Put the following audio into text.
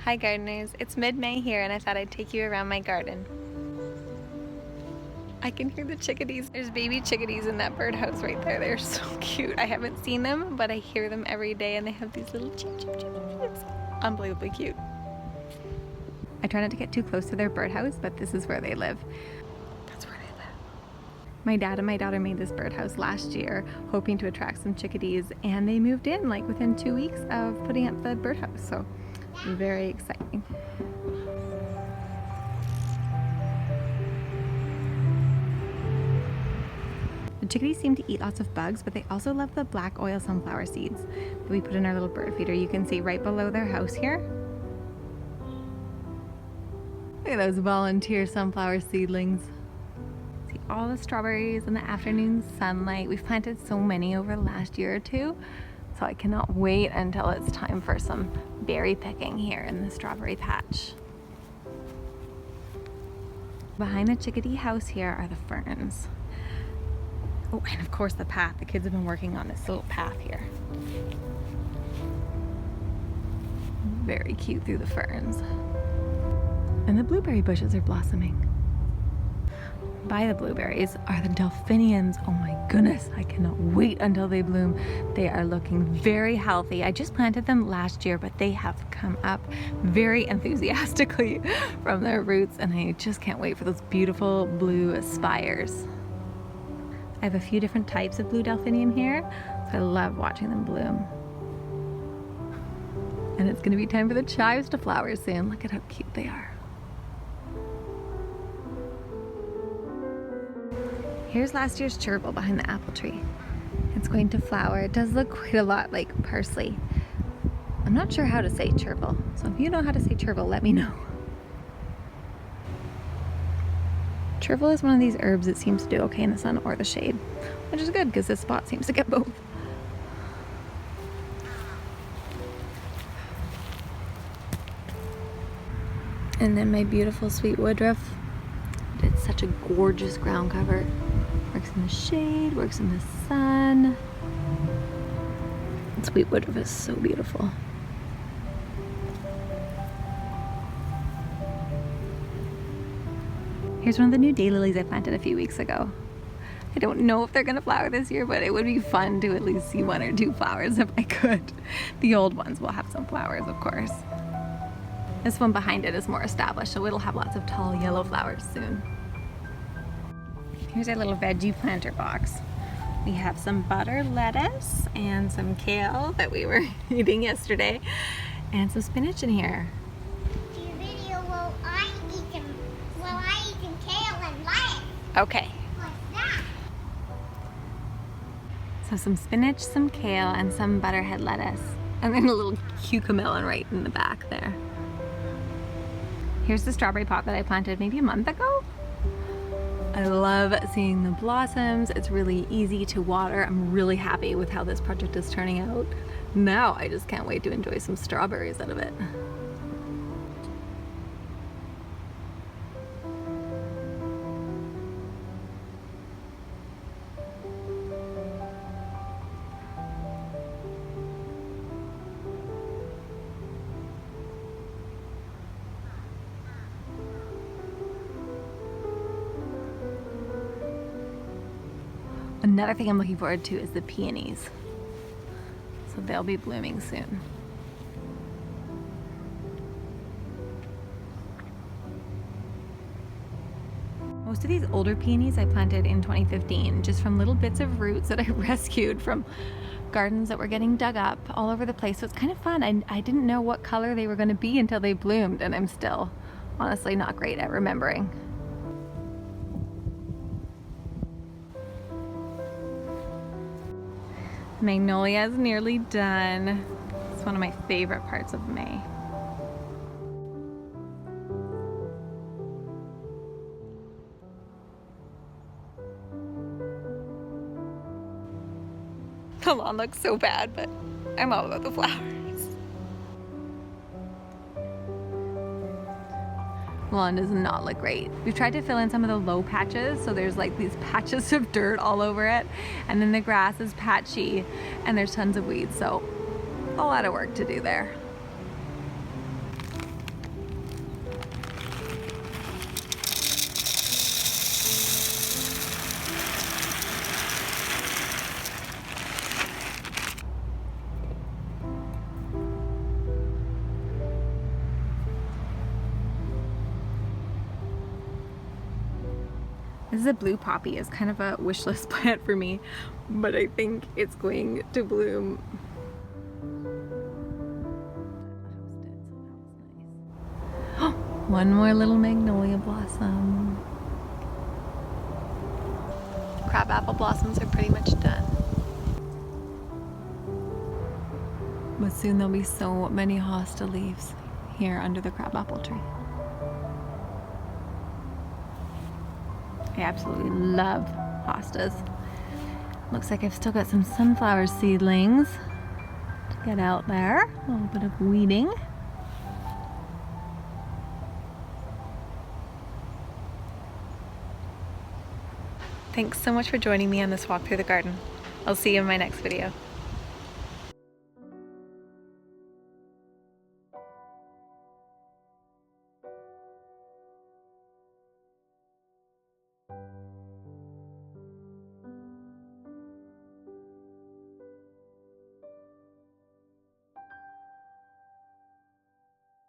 Hi gardeners, it's mid-May here and I thought I'd take you around my garden. I can hear the chickadees. There's baby chickadees in that birdhouse right there. They're so cute. I haven't seen them, but I hear them every day and they have these little chip chip chip chips. Unbelievably cute. I try not to get too close to their birdhouse, but this is where they live. That's where they live. My dad and my daughter made this birdhouse last year, hoping to attract some chickadees, and they moved in like within 2 weeks of putting up the birdhouse, so very exciting. The chickadees seem to eat lots of bugs, but they also love the black oil sunflower seeds that we put in our little bird feeder. You can see right below their house here. Look at those volunteer sunflower seedlings. See all the strawberries in the afternoon sunlight. We've planted so many over the last year or two, so I cannot wait until it's time for some berry picking here in the strawberry patch. Behind the chickadee house here are the ferns. Oh, and of course the path. The kids have been working on this little path here. Very cute through the ferns. And the blueberry bushes are blossoming. By the blueberries are the delphiniums. Oh my goodness, I cannot wait until they bloom. They are looking very healthy. I just planted them last year, but they have come up very enthusiastically from their roots, and I just can't wait for those beautiful blue spires. I have a few different types of blue delphinium here, so I love watching them bloom. And it's gonna be time for the chives to flower soon. Look at how cute they are. Here's last year's chervil behind the apple tree. It's going to flower. It does look quite a lot like parsley. I'm not sure how to say chervil, so if you know how to say chervil, let me know. Chervil is one of these herbs that seems to do okay in the sun or the shade, which is good because this spot seems to get both. And then my beautiful sweet woodruff. It's such a gorgeous ground cover. Works in the shade, works in the sun. And sweet woodruff is so beautiful. Here's one of the new daylilies I planted a few weeks ago. I don't know if they're gonna flower this year, but it would be fun to at least see 1 or 2 flowers if I could. The old ones will have some flowers, of course. This one behind it is more established, so it'll have lots of tall yellow flowers soon. Here's our little veggie planter box. We have some butter lettuce and some kale that we were eating yesterday, and some spinach in here. Your video while I eating kale and lettuce. Okay. What's that? So some spinach, some kale, and some butterhead lettuce. And then a little cucamelon right in the back there. Here's the strawberry pot that I planted maybe a month ago. I love seeing the blossoms. It's really easy to water. I'm really happy with how this project is turning out. Now I just can't wait to enjoy some strawberries out of it. Another thing I'm looking forward to is the peonies. So they'll be blooming soon. Most of these older peonies I planted in 2015, just from little bits of roots that I rescued from gardens that were getting dug up all over the place. So it's kind of fun. I didn't know what color they were going to be until they bloomed, and I'm still honestly not great at remembering. Magnolia is nearly done. It's one of my favorite parts of May. The lawn looks so bad, but I'm all about the flowers. Lawn does not look great. We've tried to fill in some of the low patches, so there's like these patches of dirt all over it, and then the grass is patchy and there's tons of weeds, so a lot of work to do there. This is a blue poppy. It's kind of a wish list plant for me, but I think it's going to bloom. Oh, one more little magnolia blossom. Crabapple blossoms are pretty much done. But soon there'll be so many hosta leaves here under the crabapple tree. I absolutely love hostas. Looks like I've still got some sunflower seedlings to get out there. A little bit of weeding. Thanks so much for joining me on this walk through the garden. I'll see you in my next video.